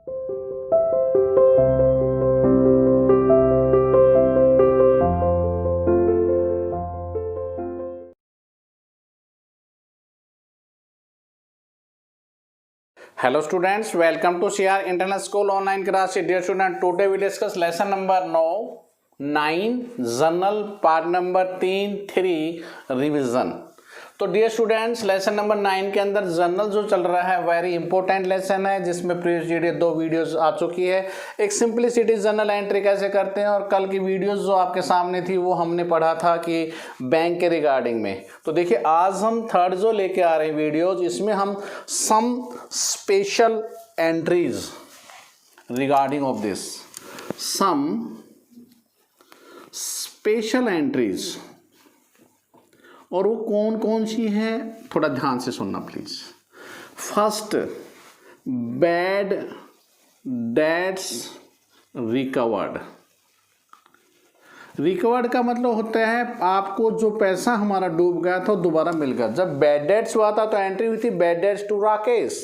Hello students, welcome to CR International School online class. Dear student, today we discuss lesson number 9 journal part number 3 revision. तो dear students, lesson number 9 के अंदर journal जो चल रहा है very important lesson है, जिसमें previous 2 videos आ चुकी है। एक सिंपलिसिटी जर्नल एंट्री कैसे करते हैं, और कल की वीडियोस जो आपके सामने थी वो हमने पढ़ा था कि बैंक के रिगार्डिंग में। तो देखिए आज हम थर्ड जो लेके आ रहे हैं वीडियोज, इसमें हम some special entries regarding of this, some special entries, और वो कौन कौन सी है थोड़ा ध्यान से सुनना please. First, bad debts recovered. Recovered का मतलब होता है आपको जो पैसा हमारा डूब गया था दोबारा मिल गया। जब बैड डेट्स हुआ था तो एंट्री हुई थी बैड डेट्स टू राकेश।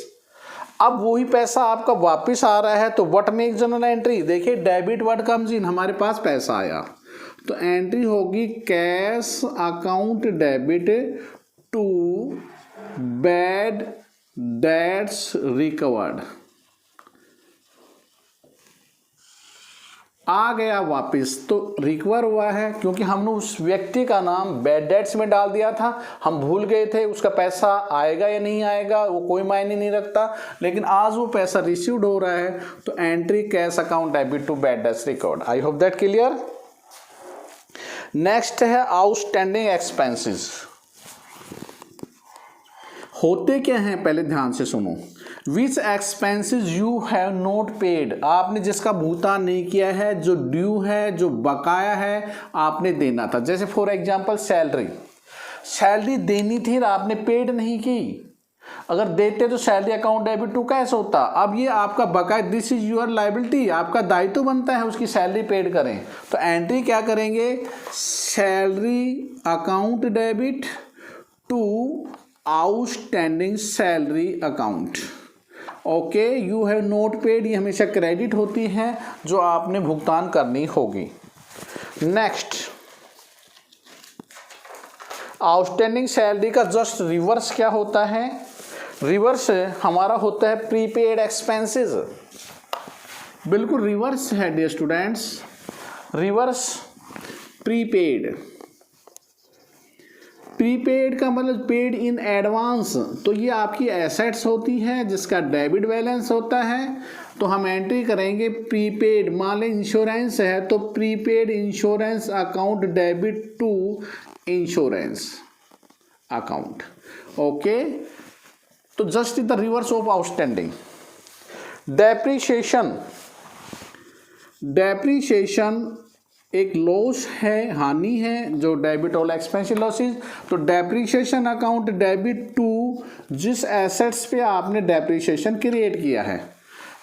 अब वही पैसा आपका वापस आ रहा है तो व्हाट मेक जर्नल एंट्री। देखिए डेबिट वर्ड कम्स इन, हमारे पास पैसा आया तो एंट्री होगी cash account debit to bad debts recovered. आ गया वापस तो रिकवर हुआ है, क्योंकि हमने उस व्यक्ति का नाम बैड डेट्स में डाल दिया था। हम भूल गए थे उसका पैसा आएगा या नहीं आएगा, वो कोई मायने नहीं रखता, लेकिन आज वो पैसा रिसीव्ड हो रहा है तो entry cash account debit to bad debts recovered. I hope that clear. Next है आउटस्टैंडिंग एक्सपेंसेस। होते क्या हैं पहले ध्यान से सुनो। Which expenses you have not paid, आपने जिसका भुगतान नहीं किया है, जो ड्यू है, जो बकाया है, आपने देना था। जैसे फॉर एग्जांपल सैलरी देनी थी और आपने पेड नहीं की। अगर देते तो salary account debit to cash होता। अब ये आपका बकाया, दिस इज योर लायबिलिटी, आपका दायित्व बनता है उसकी सैलरी पेड करें। तो एंट्री क्या करेंगे, salary account debit to outstanding salary account. Okay, you have not paid, ये हमेशा क्रेडिट होती है जो आपने भुगतान करनी होगी। नेक्स्ट, आउटस्टैंडिंग सैलरी का जस्ट रिवर्स क्या होता है, रिवर्स हमारा होता है प्रीपेड एक्सपेंसेस। बिल्कुल रिवर्स है dear students, reverse prepaid. Prepaid का मतलब पेड इन एडवांस, तो ये आपकी एसेट्स होती है जिसका डेबिट बैलेंस होता है। तो हम एंट्री करेंगे प्रीपेड, मान लें इंश्योरेंस है तो prepaid insurance account debit to insurance account. Okay, तो just the reverse of outstanding. Depreciation एक लॉस है, हानि है, जो डेबिट और एक्सपेंसिव लॉसेस। तो डेप्रीशिएशन अकाउंट डेबिट टू जिस एसेट्स पे आपने डेप्रीशिएशन क्रिएट किया है,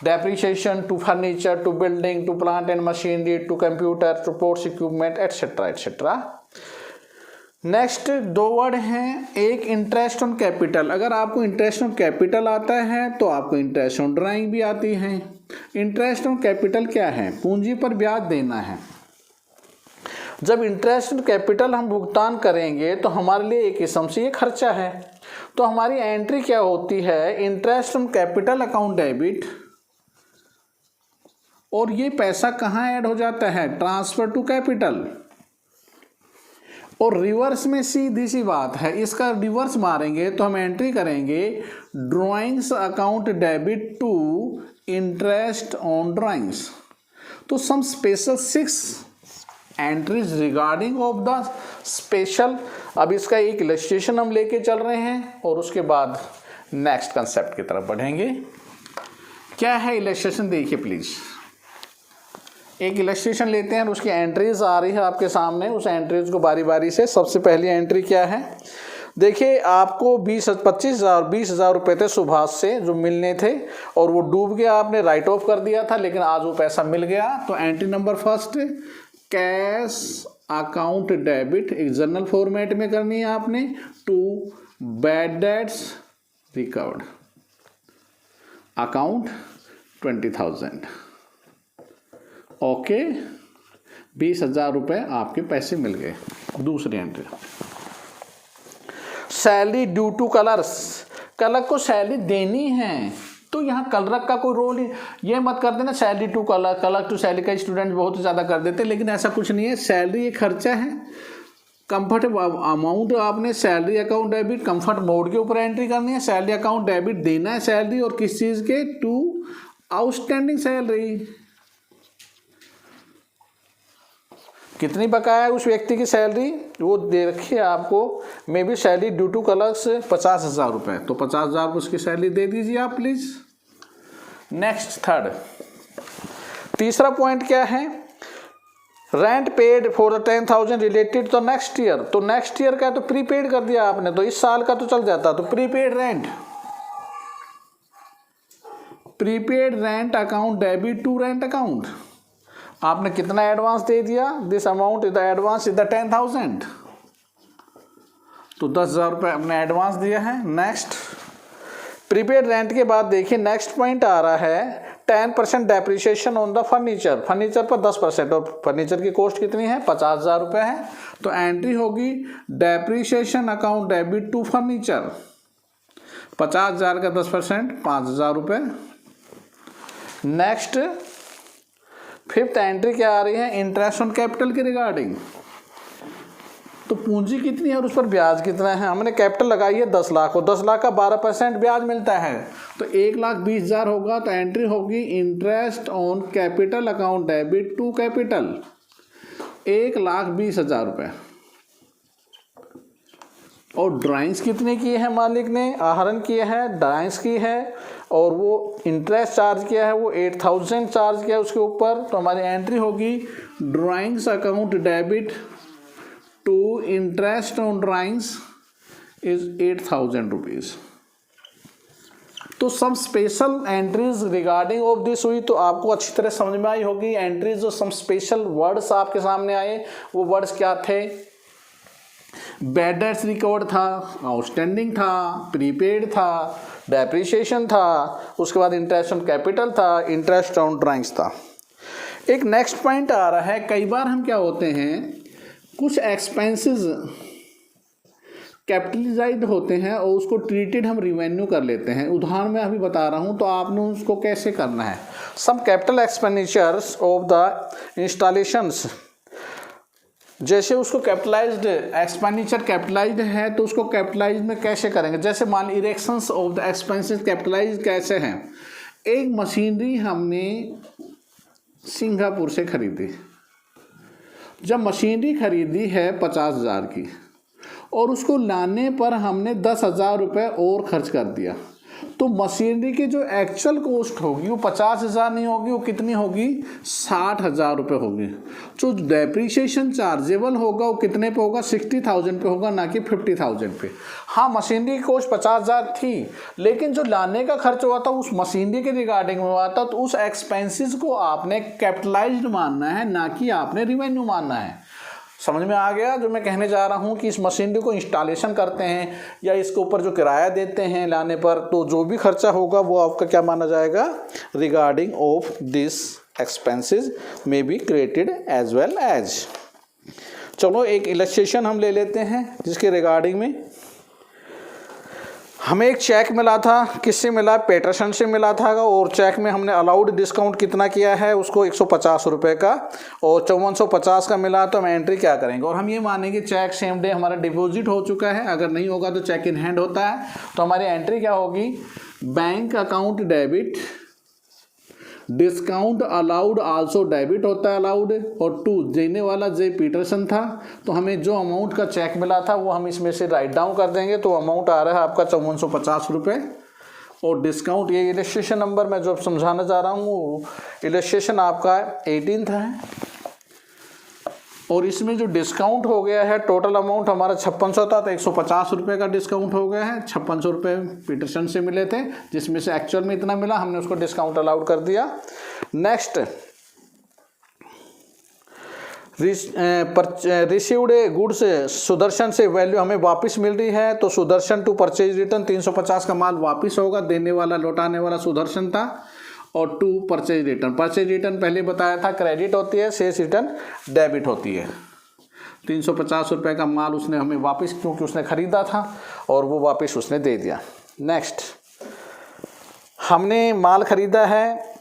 depreciation to furniture, to building, to plant and machinery, to computer, to ports equipment etcetera etcetera. Next 2 word हैं, एक इंटरेस्ट ऑन कैपिटल। अगर आपको इंटरेस्ट ऑन कैपिटल आता है तो आपको इंटरेस्ट ऑन ड्राइंग भी आती है। इंटरेस्ट ऑन कैपिटल क्या है, पूंजी पर ब्याज देना है। जब इंटरेस्ट ऑन कैपिटल हम भुगतान करेंगे तो हमारे लिए एक किस्म से ये खर्चा है। तो हमारी एंट्री क्या होती है, interest on capital account debit, और ये पैसा कहाँ ऐड हो जाता है, ट्रांसफर टू कैपिटल। और रिवर्स में सीधी सी बात है, इसका रिवर्स मारेंगे तो हम एंट्री करेंगे drawings account debit to interest on drawings. तो some special 6 entries regarding of the special. अब इसका एक इलस्ट्रेशन हम लेके चल रहे हैं और उसके बाद नेक्स्ट कंसेप्ट की तरफ बढ़ेंगे। क्या है इलस्ट्रेशन, देखिए प्लीज। एक इलस्ट्रेशन लेते हैं और उसकी एंट्रीज आ रही है आपके सामने, उस एंट्रीज को बारी बारी से। सबसे पहली एंट्री क्या है, देखिए आपको 20,000 रुपये थे सुभाष से जो मिलने थे, और वो डूब गया, आपने राइट ऑफ कर दिया था, लेकिन आज वो पैसा मिल गया। तो entry number first, cash account debit, एक जर्नल फॉर्मेट में करनी है आपने, to bad debts recovered account 20,000। Okay, 20,000 रुपये आपके पैसे मिल गए। दूसरी entry, salary due to clerks, clerk को सैलरी देनी है, तो यहाँ क्लर्क का कोई रोल ही, ये मत कर देना salary to clerk, clerk to salary का स्टूडेंट बहुत ज़्यादा कर देते, लेकिन ऐसा कुछ नहीं है। सैलरी एक खर्चा है, कंफर्ट अमाउंट आपने salary account debit comfort mode के ऊपर एंट्री करनी है, सैलरी अकाउंट डेबिट देना है सैलरी, और किस चीज़ के, टू आउटस्टैंडिंग सैलरी, कितनी बकाया है उस व्यक्ति की सैलरी वो दे रखी है आपको, may be salary due to colours 50,000 रुपये, तो 50,000 उसकी सैलरी दे दीजिए आप प्लीज़। नेक्स्ट थर्ड, तीसरा पॉइंट क्या है, rent paid for the 10,000 related तो नेक्स्ट ईयर, तो नेक्स्ट ईयर का तो प्रीपेड कर दिया आपने, तो इस साल का तो चल जाता, तो prepaid rent account debit to rent account, आपने कितना एडवांस दे दिया, this amount is the advance is the 10,000, तो 10,000 रुपये आपने एडवांस दिया है। नेक्स्ट, प्रीपेड रेंट के बाद देखिए नेक्स्ट पॉइंट आ रहा है 10% depreciation on the furniture, furniture पर 10%, और फर्नीचर की कॉस्ट कितनी है, 50,000 रुपये है, तो एंट्री होगी depreciation account debit to furniture, 50,000 का 10% 5,000 रुपये। नेक्स्ट फिफ्थ एंट्री क्या आ रही है, इंटरेस्ट ऑन कैपिटल के रिगार्डिंग, तो पूंजी कितनी है और उस पर ब्याज कितना है, हमने कैपिटल लगाई है 10 लाख और 10 लाख का 12% ब्याज मिलता है, तो 1,20,000 होगा, तो एंट्री होगी interest on capital account debit to capital 1,20,000 रुपये। और ड्राइंग्स कितने की है मालिक ने, आहरण किया है, ड्राइंग्स की है, और वो इंटरेस्ट चार्ज किया है, वो 8,000 चार्ज किया है उसके ऊपर, तो हमारी एंट्री होगी drawings account debit to interest on drawings is 8,000 rupees. तो some special entries regarding of this हुई, तो आपको अच्छी तरह समझ में आई होगी एंट्रीज, जो सम स्पेशल वर्ड्स आपके सामने आए, वो वर्ड्स क्या थे, बैड डेट्स रिकवर्ड था, आउटस्टैंडिंग था, प्रीपेड था, डेप्रिसिएशन था, उसके बाद इंटरेस्ट ऑन कैपिटल था, इंटरेस्ट ऑन ड्राइंग्स था। एक नेक्स्ट पॉइंट आ रहा है, कई बार हम क्या होते हैं, कुछ एक्सपेंसेस कैपिटलाइज्ड होते हैं और उसको ट्रीटेड हम रिवेन्यू कर लेते हैं। उदाहरण मैं अभी बता रहा हूँ, तो आपने उसको कैसे करना है, some capital expenditures of the installations, जैसे उसको कैपिटलाइज्ड एक्सपेंडिचर कैपिटलाइज्ड है, तो उसको कैपिटलाइज में कैसे करेंगे, जैसे मान erections of the expenses capitalize कैसे हैं, एक मशीनरी हमने सिंगापुर से खरीदी, जब मशीनरी खरीदी है 50,000 की और उसको लाने पर हमने 10,000 रुपये और खर्च कर दिया, तो मशीनरी की जो एक्चुअल कॉस्ट होगी वो 50,000 नहीं होगी, वो कितनी होगी, 60,000 रुपये होगी। जो डेप्रीशिएशन चार्जेबल होगा वो कितने पे होगा, 60,000 पे होगा, ना कि 50,000 पे। हाँ, मशीनरी की कॉस्ट 50,000 थी, लेकिन जो लाने का खर्च हुआ था उस मशीनरी के रिगार्डिंग में हुआ था, तो उस एक्सपेंसेस को आपने कैपिटलाइज्ड मानना है, ना कि आपने रिवेन्यू मानना है। समझ में आ गया जो मैं कहने जा रहा हूँ, कि इस मशीनरी को इंस्टॉलेशन करते हैं या इसके ऊपर जो किराया देते हैं लाने पर, तो जो भी खर्चा होगा वो आपका क्या माना जाएगा, regarding of this expenses may be created as well as. चलो एक इलस्ट्रेशन हम ले लेते हैं जिसके रिगार्डिंग में, हमें एक चेक मिला था, किससे मिला, पेटरसन से मिला था, और चेक में हमने अलाउड डिस्काउंट कितना किया है उसको 150 रुपये का, और 5450 का मिला, तो हम एंट्री क्या करेंगे, और हम ये मानेंगे चेक सेम डे हमारा डिपॉजिट हो चुका है, अगर नहीं होगा तो चेक इन हैंड होता है, तो हमारी एंट्री क्या होगी, bank account debit, discount allowed also debit होता है अलाउड, और टू देने वाला जे पीटरसन था, तो हमें जो अमाउंट का चेक मिला था वो हम इसमें से राइट डाउन कर देंगे, तो अमाउंट आ रहा है आपका 5450 रुपये, और डिस्काउंट, ये इलस्ट्रेशन नंबर मैं जो समझाना चाह रहा हूँ इलस्ट्रेशन आपका 18 है, और इसमें जो डिस्काउंट हो गया है टोटल अमाउंट हमारा 5600 था, तो 150 रुपये का डिस्काउंट हो गया है, 5600 रुपये पीटरसन से मिले थे, जिसमें से एक्चुअल में इतना मिला, हमने उसको डिस्काउंट अलाउड कर दिया। नेक्स्ट, रिसीव्ड गुड्स सुदर्शन से वैल्यू हमें वापस मिल रही है, तो सुदर्शन टू परचेज रिटर्न 350 का माल वापस होगा, देने वाला लौटाने वाला सुदर्शन था, और 2 परचेज रिटर्न। परचेज रिटर्न पहले बताया था क्रेडिट होती है, सेल्स रिटर्न डेबिट होती है। 350 रुपये का माल उसने हमें वापस, क्योंकि उसने ख़रीदा था और वो वापस उसने दे दिया। नेक्स्ट, हमने माल ख़रीदा है,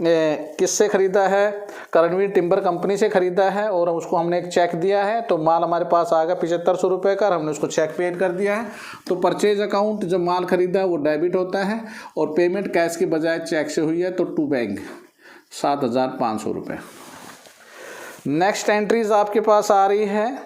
किससे ख़रीदा है? करणवीर टिम्बर कंपनी से ख़रीदा है और उसको हमने एक चेक दिया है, तो माल हमारे पास आ गया 7500 रुपये का, हमने उसको चेक पेड कर दिया है। तो परचेज अकाउंट जब माल ख़रीदा है वो डेबिट होता है और पेमेंट कैश के बजाय चेक से हुई है, तो टू बैंक 7500 रुपये। नेक्स्ट एंट्रीज आपके पास आ रही है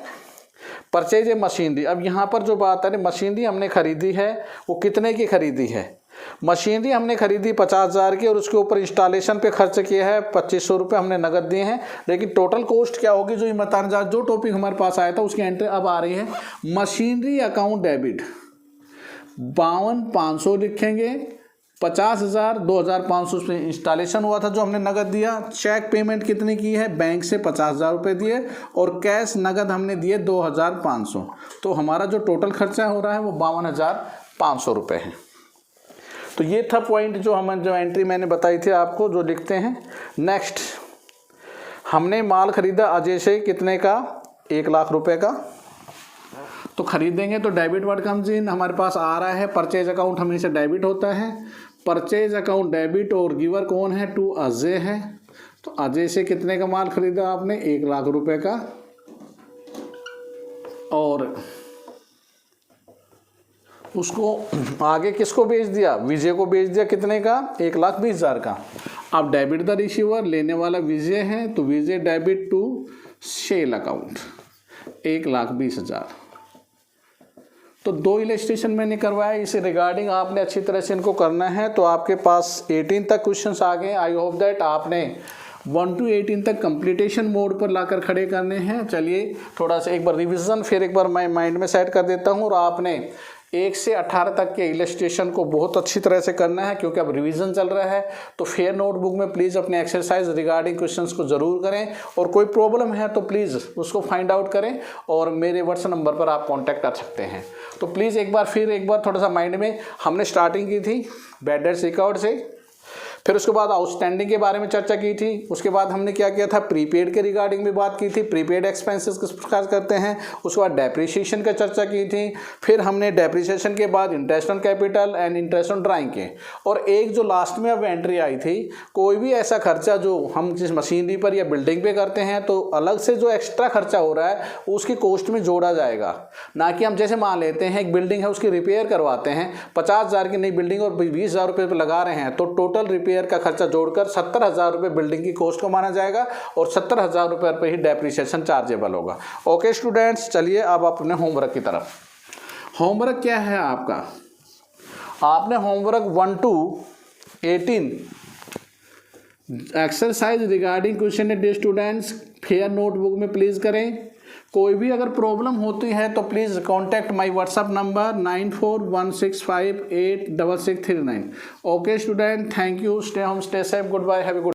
परचेज मशीनरी। अब यहाँ पर जो बात है, मशीनरी हमने ख़रीदी है, वो कितने की ख़रीदी है? मशीनरी हमने खरीदी 50,000 की और उसके ऊपर इंस्टॉलेशन पे खर्च किया है 2500 रुपये हमने नगद दिए हैं। लेकिन टोटल कॉस्ट क्या होगी, जो बताने जो टॉपिक हमारे पास आया था उसकी एंट्री अब आ रही है। मशीनरी अकाउंट डेबिट 52,500 लिखेंगे, 50,000 2,500 उसमें इंस्टॉलेशन हुआ था जो हमने नगद दिया। चेक पेमेंट कितनी की है? बैंक से 50,000 रुपये दिए और कैश नगद हमने दिए 2,500। तो हमारा जो टोटल खर्चा हो रहा है वो 52,500 रुपये है। तो ये था पॉइंट जो एंट्री मैंने बताई थी आपको, जो लिखते हैं। नेक्स्ट, हमने माल खरीदा अजय से कितने का? 1 लाख रुपए का। तो खरीदेंगे तो डेबिट वर्ड कम्स इन, हमारे पास आ रहा है परचेज अकाउंट हमेशा डेबिट होता है। परचेज अकाउंट डेबिट और गिवर कौन है? टू अजय है। तो अजय से कितने का माल खरीदा आपने? 1 लाख रुपए का। और उसको आगे किसको बेच दिया? विजय को बेच दिया। कितने का? 1,20,000 का। अब डेबिट द रिसीवर, लेने वाला विजय है, तो विजय डेबिट टू सेल अकाउंट 1,20,000। तो 2 इलस्ट्रेशन मैंने करवाया, इसे रिगार्डिंग आपने अच्छी तरह से इनको करना है। तो आपके पास 18 तक क्वेश्चंस आ गए। आई होप दैट आपने 1 to 18 तक कंप्लीटेशन मोड पर लाकर खड़े करने हैं। चलिए थोड़ा सा एक बार रिवीजन फिर एक बार मैं माइंड में सेट कर देता हूँ। और आपने 1 से 18 तक के इलस्ट्रेशन को बहुत अच्छी तरह से करना है, क्योंकि अब रिवीजन चल रहा है। तो फेयर नोटबुक में प्लीज़ अपने एक्सरसाइज रिगार्डिंग क्वेश्चंस को ज़रूर करें, और कोई प्रॉब्लम है तो प्लीज़ उसको फाइंड आउट करें और मेरे व्हाट्सएप नंबर पर आप कांटेक्ट कर सकते हैं। तो प्लीज़ एक बार थोड़ा सा माइंड में, हमने स्टार्टिंग की थी बैड डेट्स रिकॉर्ड से, फिर उसके बाद आउटस्टैंडिंग के बारे में चर्चा की थी। उसके बाद हमने क्या किया था? प्रीपेड के रिगार्डिंग में बात की थी, प्रीपेड एक्सपेंसेस किस प्रकार करते हैं। उसके बाद डेप्रिसिएशन का चर्चा की थी। फिर हमने डेप्रिसिएशन के बाद interest on capital and interest on drawing के। और एक जो लास्ट में अब एंट्री आई थी, कोई भी ऐसा खर्चा जो हम जिस मशीनरी पर या बिल्डिंग पे करते हैं, तो अलग से जो एक्स्ट्रा खर्चा हो रहा है उसकी कॉस्ट में जोड़ा जाएगा। ना कि हम जैसे मान लेते हैं एक बिल्डिंग है, उसकी रिपेयर करवाते हैं, 50,000 की नई बिल्डिंग और 20,000 रुपये पर लगा रहे हैं, तो टोटल रिपेयर का खर्चा जोड़कर 70,000 रुपये बिल्डिंग की कॉस्ट को माना जाएगा और 70,000 रुपये पर ही डेप्रिसिएशन चार्जेबल होगा। ओके स्टूडेंट्स, चलिए अब अपने होमवर्क की तरफ। होमवर्क क्या है आपका? आपने homework 1 to 18 exercise regarding question dear students fair notebook में प्लीज़ करें। कोई भी अगर प्रॉब्लम होती है तो please contact my WhatsApp number 9416586639। Okay student, thank you, stay home, stay safe, good bye, have a good